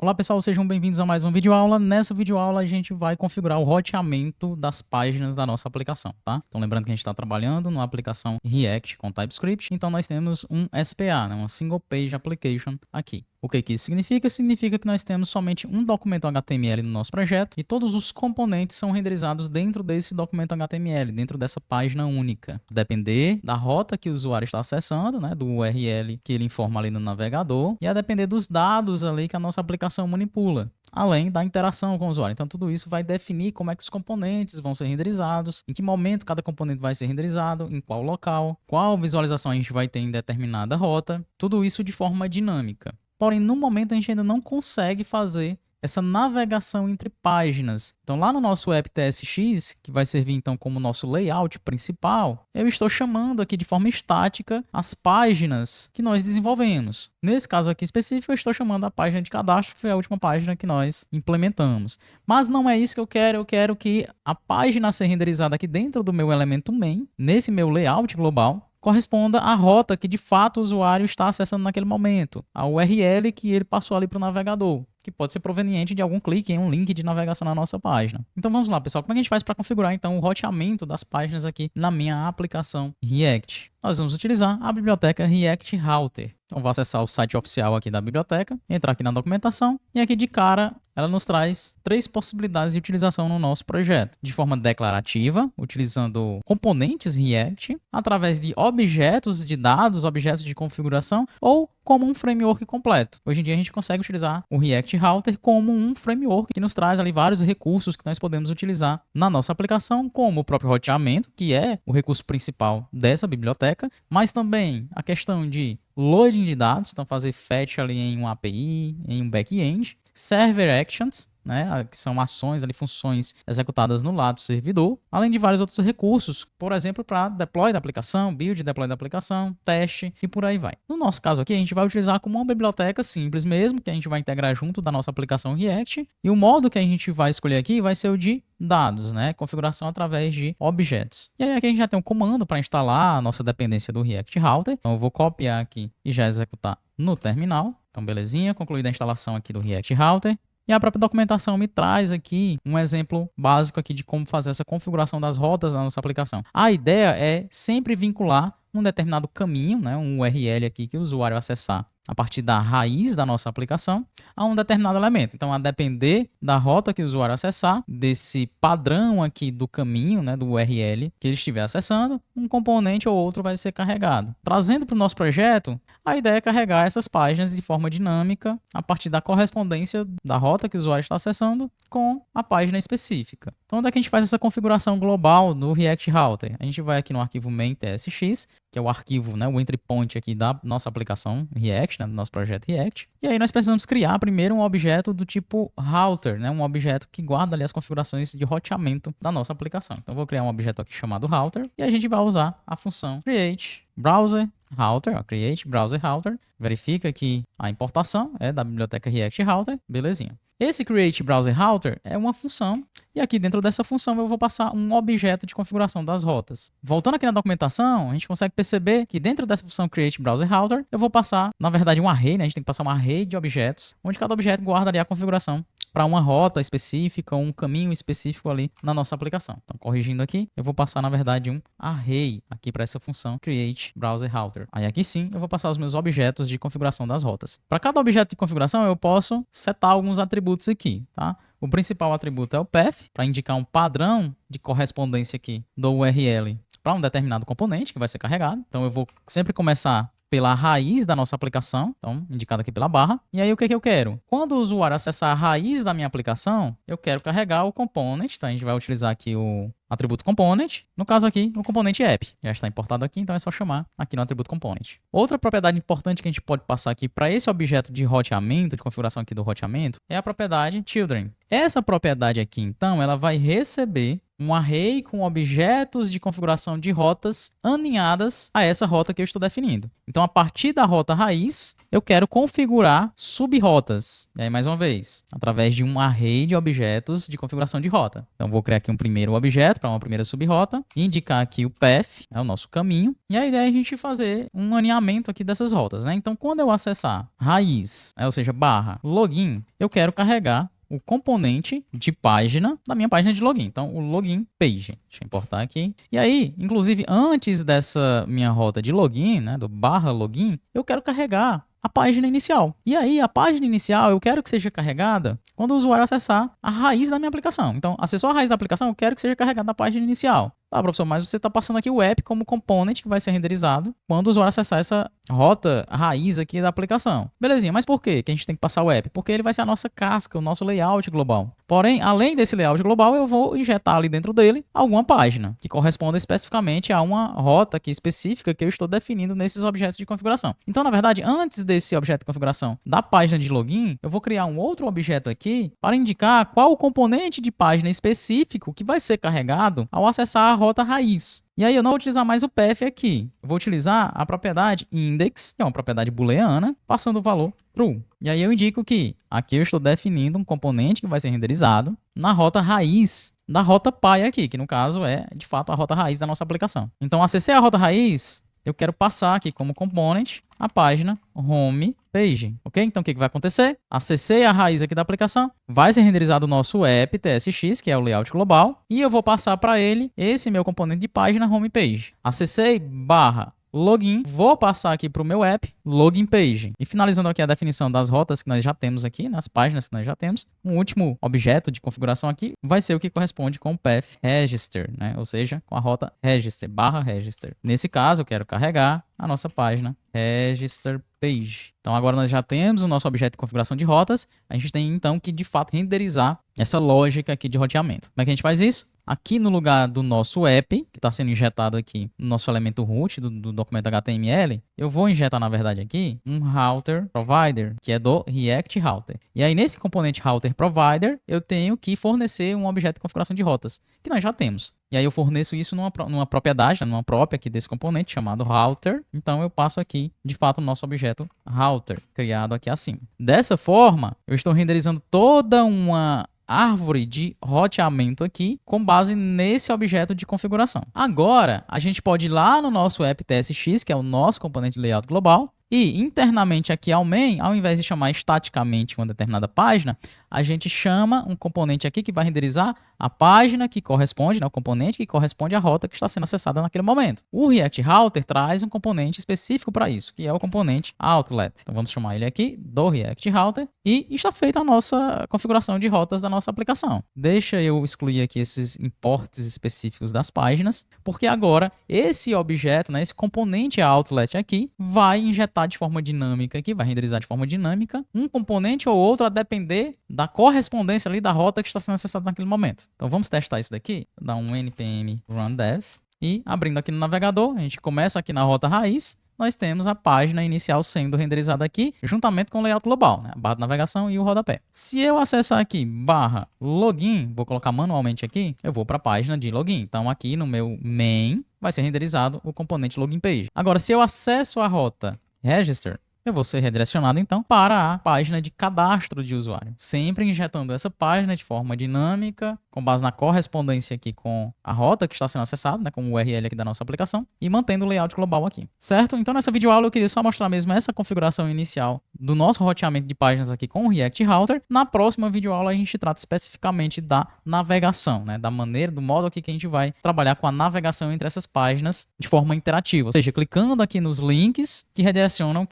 Olá pessoal, sejam bem-vindos a mais uma videoaula. Nessa videoaula a gente vai configurar o roteamento das páginas da nossa aplicação, tá? Então lembrando que a gente está trabalhando numa aplicação React com TypeScript, então nós temos um SPA, né? Uma Single Page Application aqui. O que isso significa? Significa que nós temos somente um documento HTML no nosso projeto e todos os componentes são renderizados dentro desse documento HTML, dentro dessa página única. Depender da rota que o usuário está acessando, né, do URL que ele informa ali no navegador, e a depender dos dados ali que a nossa aplicação manipula, além da interação com o usuário. Então tudo isso vai definir como é que os componentes vão ser renderizados, em que momento cada componente vai ser renderizado, em qual local, qual visualização a gente vai ter em determinada rota, tudo isso de forma dinâmica. Porém, no momento a gente ainda não consegue fazer essa navegação entre páginas. Então lá no nosso app.tsx, que vai servir então como nosso layout principal, eu estou chamando aqui de forma estática as páginas que nós desenvolvemos. Nesse caso aqui específico, eu estou chamando a página de cadastro, que foi a última página que nós implementamos. Mas não é isso que eu quero que a página a ser renderizada aqui dentro do meu elemento main, nesse meu layout global, corresponda à rota que de fato o usuário está acessando naquele momento, a URL que ele passou ali para o navegador, que pode ser proveniente de algum clique em um link de navegação na nossa página. Então vamos lá, pessoal, como é que a gente faz para configurar então o roteamento das páginas aqui na minha aplicação React? Nós vamos utilizar a biblioteca React Router. Então vou acessar o site oficial aqui da biblioteca, entrar aqui na documentação e aqui de cara ela nos traz 3 possibilidades de utilização no nosso projeto. De forma declarativa, utilizando componentes React, através de objetos de dados, objetos de configuração ou como um framework completo. Hoje em dia a gente consegue utilizar o React Router como um framework que nos traz ali vários recursos que nós podemos utilizar na nossa aplicação, como o próprio roteamento, que é o recurso principal dessa biblioteca, mas também a questão de loading de dados, então fazer fetch ali em um API, em um back-end, server actions, né, que são ações ali, funções executadas no lado do servidor, além de vários outros recursos, por exemplo, para deploy da aplicação, build, deploy da aplicação, teste e por aí vai. No nosso caso aqui, a gente vai utilizar como uma biblioteca simples mesmo, que a gente vai integrar junto da nossa aplicação React, e o modo que a gente vai escolher aqui vai ser o de dados, né, configuração através de objetos. E aí aqui a gente já tem um comando para instalar a nossa dependência do React Router, então eu vou copiar aqui e já executar no terminal. Então belezinha, concluída a instalação aqui do React Router. E a própria documentação me traz aqui um exemplo básico aqui de como fazer essa configuração das rotas da nossa aplicação. A ideia é sempre vincular um determinado caminho, né, um URL aqui que o usuário acessar a partir da raiz da nossa aplicação a um determinado elemento. Então, a depender da rota que o usuário acessar, desse padrão aqui do caminho, né, do URL que ele estiver acessando, um componente ou outro vai ser carregado. Trazendo para o nosso projeto, a ideia é carregar essas páginas de forma dinâmica a partir da correspondência da rota que o usuário está acessando com a página específica. Então, onde é que a gente faz essa configuração global no React Router? A gente vai aqui no arquivo main.tsx, que é o arquivo, né, o entry point aqui da nossa aplicação React, né, do nosso projeto React. E aí nós precisamos criar primeiro um objeto do tipo router, né, um objeto que guarda ali as configurações de roteamento da nossa aplicação. Então eu vou criar um objeto aqui chamado router e a gente vai usar a função create browser router, create browser router. Verifica que a importação é da biblioteca React Router, belezinha. Esse create browser router é uma função e aqui dentro dessa função eu vou passar um objeto de configuração das rotas. Voltando aqui na documentação, a gente consegue perceber que dentro dessa função create browser router eu vou passar, na verdade, um array, né? A gente tem que passar um array de objetos, onde cada objeto guarda ali a configuração para uma rota específica, um caminho específico ali na nossa aplicação. Então, corrigindo aqui, eu vou passar, na verdade, um array aqui para essa função create browser router. Aí aqui sim, eu vou passar os meus objetos de configuração das rotas. Para cada objeto de configuração, eu posso setar alguns atributos aqui, tá? O principal atributo é o path, para indicar um padrão de correspondência aqui do URL para um determinado componente que vai ser carregado. Então, eu vou sempre começar pela raiz da nossa aplicação, então indicado aqui pela barra. E aí o que eu quero? Quando o usuário acessar a raiz da minha aplicação, eu quero carregar o component, então a gente vai utilizar aqui o atributo component, no caso aqui o componente app, já está importado aqui, então é só chamar aqui no atributo component. Outra propriedade importante que a gente pode passar aqui para esse objeto de roteamento, de configuração aqui do roteamento, é a propriedade children. Essa propriedade aqui, então, ela vai receber um array com objetos de configuração de rotas aninhadas a essa rota que eu estou definindo. Então, a partir da rota raiz, eu quero configurar subrotas. E aí, mais uma vez, através de um array de objetos de configuração de rota. Então, vou criar aqui um primeiro objeto para uma primeira subrota, indicar aqui o path, é o nosso caminho, e a ideia é a gente fazer um alinhamento aqui dessas rotas, né? Então, quando eu acessar raiz, ou seja, barra login, eu quero carregar o componente de página da minha página de login. Então, o login page. Deixa eu importar aqui. E aí, inclusive, antes dessa minha rota de login, né, do barra login, eu quero carregar a página inicial. E aí, a página inicial, eu quero que seja carregada quando o usuário acessar a raiz da minha aplicação. Então, acessou a raiz da aplicação, eu quero que seja carregada na página inicial. Tá, professor, mas você está passando aqui o app como component que vai ser renderizado quando o usuário acessar essa rota raiz aqui da aplicação. Belezinha, mas por quê que a gente tem que passar o app? Porque ele vai ser a nossa casca, o nosso layout global. Porém, além desse layout global, eu vou injetar ali dentro dele alguma página que corresponda especificamente a uma rota aqui específica que eu estou definindo nesses objetos de configuração. Então, na verdade, antes desse objeto de configuração da página de login, eu vou criar um outro objeto aqui para indicar qual o componente de página específico que vai ser carregado ao acessar a rota raiz. E aí eu não vou utilizar mais o path aqui. Eu vou utilizar a propriedade index, que é uma propriedade booleana, passando o valor true. E aí eu indico que aqui eu estou definindo um componente que vai ser renderizado na rota raiz da rota pi aqui, que no caso é, de fato, a rota raiz da nossa aplicação. Então, acessei a rota raiz, eu quero passar aqui como component a página home page, ok? Então, o que vai acontecer? Acessei a raiz aqui da aplicação, vai ser renderizado o nosso app tsx, que é o layout global, e eu vou passar para ele esse meu componente de página home page. Acessei barra login, vou passar aqui para o meu app, login page. E finalizando aqui a definição das rotas que nós já temos aqui, nas páginas que nós já temos, um último objeto de configuração aqui vai ser o que corresponde com o path register, né? Ou seja, com a rota register, barra register. Nesse caso, eu quero carregar a nossa página register page. Então, agora nós já temos o nosso objeto de configuração de rotas, a gente tem então que, de fato, renderizar essa lógica aqui de roteamento. Como é que a gente faz isso? Aqui no lugar do nosso app, que está sendo injetado aqui no nosso elemento root do documento HTML, eu vou injetar, na verdade, aqui um router provider, que é do React Router. E aí, nesse componente router provider, eu tenho que fornecer um objeto de configuração de rotas, que nós já temos. E aí eu forneço isso numa propriedade, numa própria aqui desse componente chamado router. Então eu passo aqui, de fato, o nosso objeto router, criado aqui acima. Dessa forma, eu estou renderizando toda uma árvore de roteamento aqui com base nesse objeto de configuração. Agora, a gente pode ir lá no nosso app tsx, que é o nosso componente layout global, e internamente aqui ao main, ao invés de chamar estaticamente uma determinada página, a gente chama um componente aqui que vai renderizar a página que corresponde, né, o componente que corresponde à rota que está sendo acessada naquele momento. O React Router traz um componente específico para isso, que é o componente Outlet. Então vamos chamar ele aqui do React Router e está feita a nossa configuração de rotas da nossa aplicação. Deixa eu excluir aqui esses imports específicos das páginas, porque agora esse objeto, né, esse componente Outlet aqui, vai injetar de forma dinâmica aqui, vai renderizar de forma dinâmica um componente ou outro a depender da correspondência ali da rota que está sendo acessada naquele momento. Então vamos testar isso daqui, dar um npm run dev e abrindo aqui no navegador, a gente começa aqui na rota raiz, nós temos a página inicial sendo renderizada aqui, juntamente com o layout global, né? A barra de navegação e o rodapé. Se eu acessar aqui barra login, vou colocar manualmente aqui, eu vou para a página de login. Então aqui no meu main vai ser renderizado o componente login page. Agora, se eu acesso a rota register, eu vou ser redirecionado então para a página de cadastro de usuário, sempre injetando essa página de forma dinâmica, com base na correspondência aqui com a rota que está sendo acessada, né, com o URL aqui da nossa aplicação, e mantendo o layout global aqui, certo? Então nessa videoaula eu queria só mostrar mesmo essa configuração inicial do nosso roteamento de páginas aqui com o React Router. Na próxima videoaula a gente trata especificamente da navegação, né, da maneira, do modo aqui que a gente vai trabalhar com a navegação entre essas páginas de forma interativa, ou seja, clicando aqui nos links que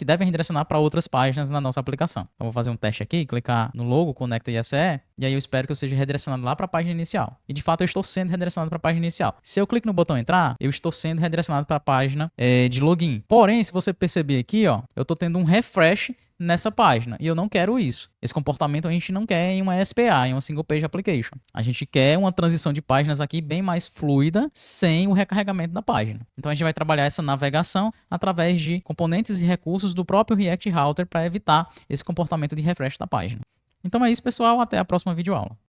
devem redirecionar para outras páginas na nossa aplicação. Então, vou fazer um teste aqui, clicar no logo Conecta IFCE, e aí eu espero que eu seja redirecionado lá para a página inicial. E de fato eu estou sendo redirecionado para a página inicial. Se eu clico no botão entrar, eu estou sendo redirecionado para a página de login. Porém, se você perceber aqui, ó, eu estou tendo um refresh nessa página, e eu não quero isso. Esse comportamento a gente não quer em uma SPA, em uma Single Page Application. A gente quer uma transição de páginas aqui bem mais fluida, sem o recarregamento da página. Então a gente vai trabalhar essa navegação através de componentes e recursos do próprio React Router para evitar esse comportamento de refresh da página. Então é isso, pessoal. Até a próxima videoaula.